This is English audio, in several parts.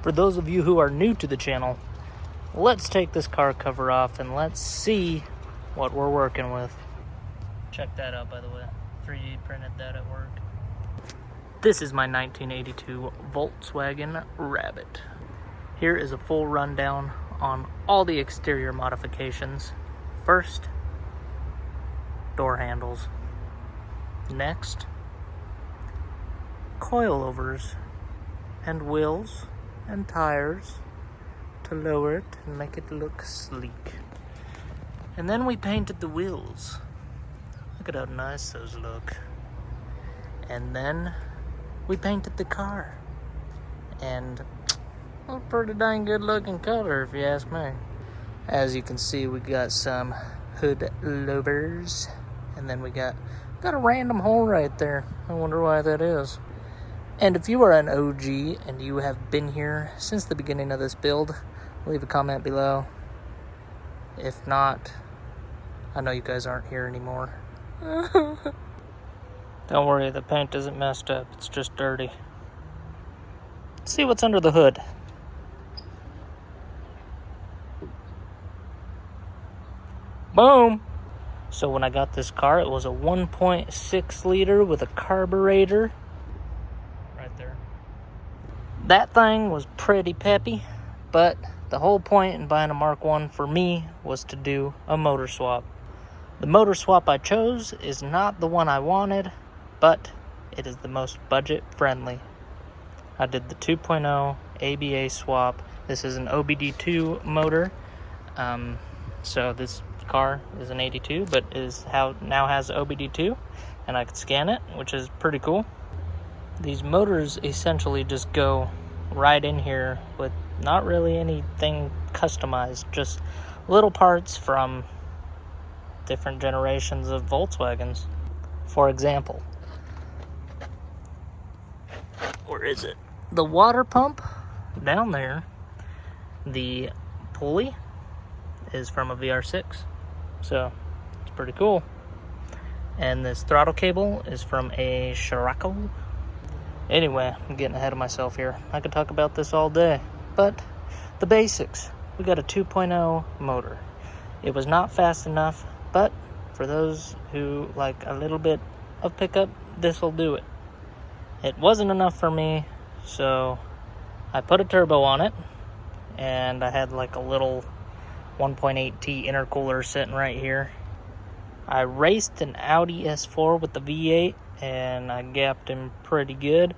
For those of you who are new to the channel, let's take this car cover off and let's see what we're working with. Check that out, by the way. 3D printed that at work. This is my 1982 Volkswagen Rabbit. Here is a full rundown on all the exterior modifications. First, door handles. Next, coilovers and wheels and tires to lower it and make it look sleek. And then we painted the wheels. Look at how nice those look. And then we painted the car. And a pretty dang good looking color if you ask me. As you can see, we got some hood louvers. And then we got a random hole right there. I wonder why that is. And if you are an OG and you have been here since the beginning of this build, leave a comment below. If not, I know you guys aren't here anymore. Don't worry, the paint isn't messed up. It's just dirty. Let's see what's under the hood. Boom! So when I got this car, it was a 1.6 liter with a carburetor. Right there. That thing was pretty peppy, but the whole point in buying a Mark 1 for me was to do a motor swap. The motor swap I chose is not the one I wanted, but it is the most budget friendly. I did the 2.0 ABA swap. This is an OBD2 motor. So this car is an 82, but now has OBD2, and I can scan it, which is pretty cool. These motors essentially just go right in here with not really anything customized, just little parts from different generations of Volkswagens. For example, where is it? The water pump down there, the pulley is from a VR6, so it's pretty cool. And this throttle cable is from a Scirocco. Anyway, I'm getting ahead of myself here. I could talk about this all day, but the basics. We got a 2.0 motor. It was not fast enough, but for those who like a little bit of pickup, this will do it. It wasn't enough for me, so I put a turbo on it, and I had like a little 1.8T intercooler sitting right here. I raced an Audi S4 with the V8, and I gapped him pretty good.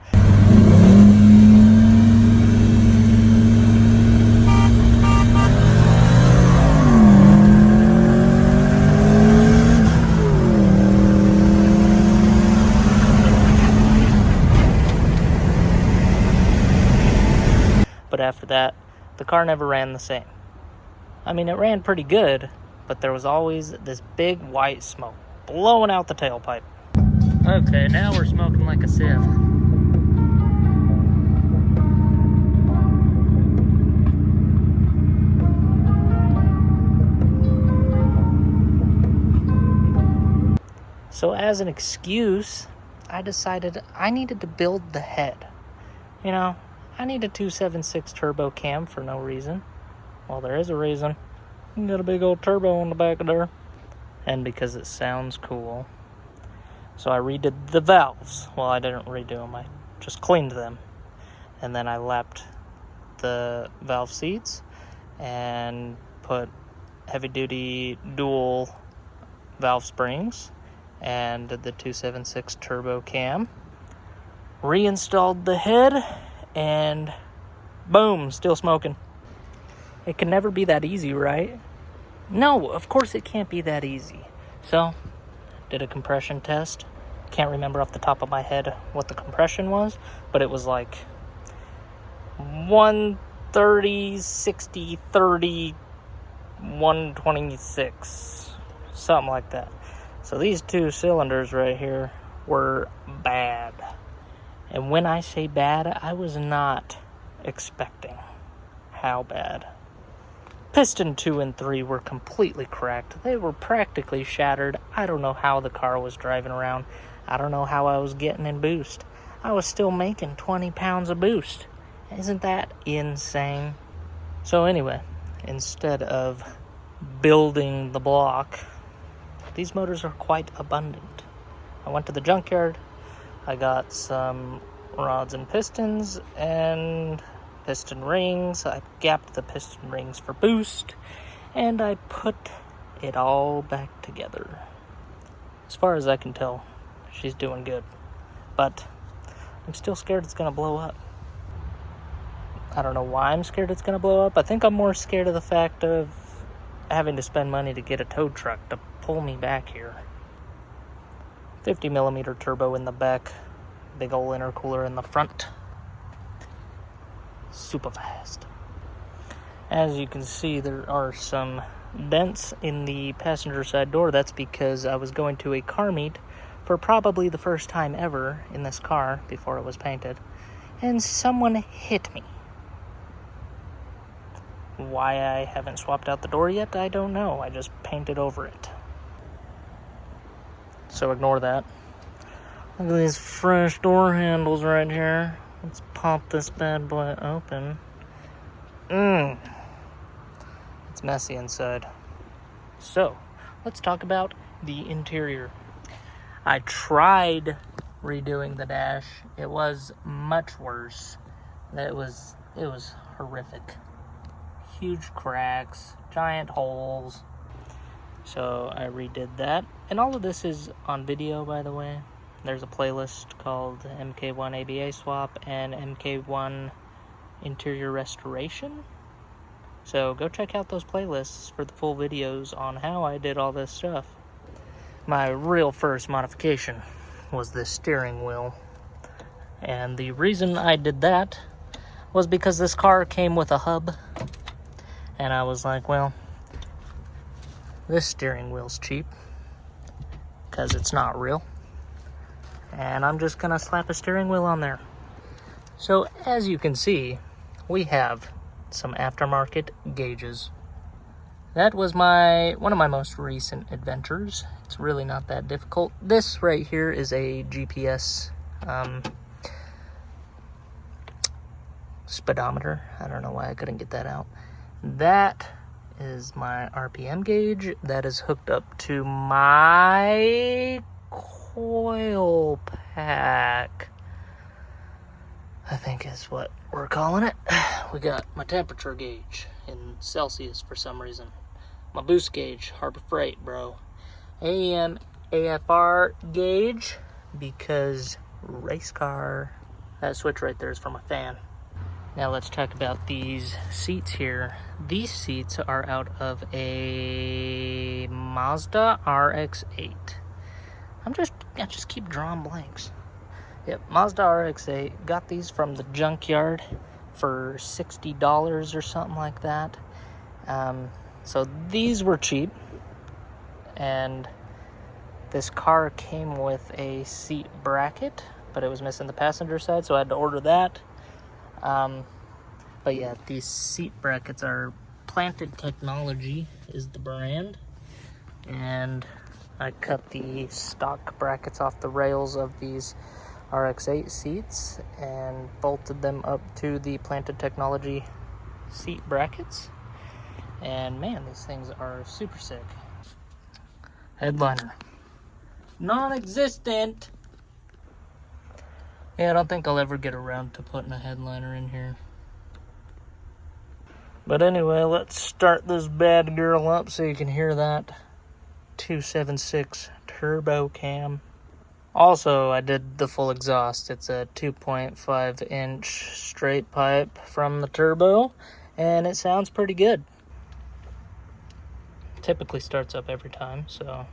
But after that, the car never ran the same. I mean, it ran pretty good, but there was always this big white smoke blowing out the tailpipe. Okay, now we're smoking like a sieve. So as an excuse, I decided I needed to build the head. You know, I need a 2.76 turbo cam for no reason. Well, there is a reason. You got a big old turbo on the back of there. And because it sounds cool. So I redid the valves. Well, I didn't redo them. I just cleaned them. And then I lapped the valve seats and put heavy-duty dual valve springs and did the 2.76 turbo cam. Reinstalled the head, and boom, still smoking. It can never be that easy, right? No, of course it can't be that easy. So, did a compression test. Can't remember off the top of my head what the compression was, but it was like 130, 60, 30, 126, something like that. So these two cylinders right here were bad. And when I say bad, I was not expecting how bad. Piston 2 and 3 were completely cracked. They were practically shattered. I don't know how the car was driving around. I don't know how I was getting in boost. I was still making 20 pounds of boost. Isn't that insane? So anyway, instead of building the block, these motors are quite abundant. I went to the junkyard, I got some rods and pistons and piston rings. I gapped the piston rings for boost, and I put it all back together. As far as I can tell, she's doing good, but I'm still scared it's gonna blow up. I don't know why I'm scared it's gonna blow up. I think I'm more scared of the fact of having to spend money to get a tow truck to pull me back here. 50mm turbo in the back, big ol' intercooler in the front. Super fast. As you can see, there are some dents in the passenger side door. That's because I was going to a car meet for probably the first time ever in this car before it was painted, and someone hit me. Why I haven't swapped out the door yet, I don't know. I just painted over it. So ignore that. Look at these fresh door handles right here. Let's pop this bad boy open. It's messy inside. So, let's talk about the interior. I tried redoing the dash. It was much worse. It was horrific. Huge cracks, giant holes. So I redid that. And all of this is on video, by the way. There's a playlist called MK1 ABA swap and MK1 interior restoration. So go check out those playlists for the full videos on how I did all this stuff. My real first modification was this steering wheel. And the reason I did that was because this car came with a hub. And I was like, well, this steering wheel's cheap because it's not real. And I'm just gonna slap a steering wheel on there. So as you can see, we have some aftermarket gauges. That was one of my most recent adventures. It's really not that difficult. This right here is a GPS speedometer. I don't know why I couldn't get that out. That is my RPM gauge. That is hooked up to my coil pack, I think is what we're calling it. We got my temperature gauge in Celsius for some reason. My boost gauge, Harbor Freight, bro. AM AFR gauge, because race car. That switch right there is for my fan. Now let's talk about these seats here. These seats are out of a Mazda RX-8. I just keep drawing blanks. Yep, Mazda RX-8. Got these from the junkyard for $60 or something like that. So these were cheap. And this car came with a seat bracket, but it was missing the passenger side, so I had to order that. But yeah, these seat brackets are Planted Technology is the brand, and I cut the stock brackets off the rails of these RX-8 seats and bolted them up to the Planted Technology seat brackets, and man, these things are super sick. Headliner, non-existent. Yeah, I don't think I'll ever get around to putting a headliner in here. But anyway, let's start this bad girl up so you can hear that 276 turbo cam. Also, I did the full exhaust. It's a 2.5 inch straight pipe from the turbo, and it sounds pretty good. Typically starts up every time, so...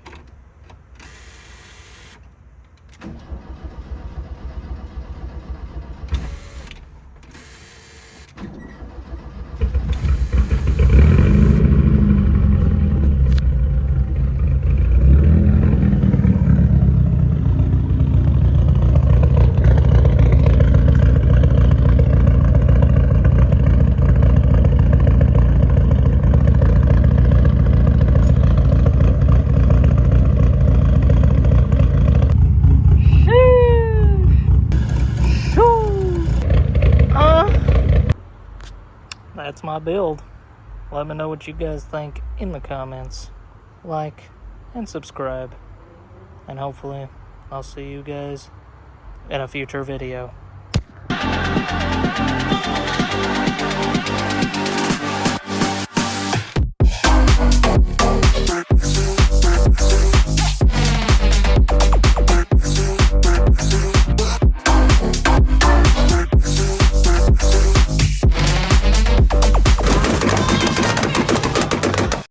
that's my build. Let me know what you guys think in the comments. Like and subscribe. And hopefully I'll see you guys in a future video.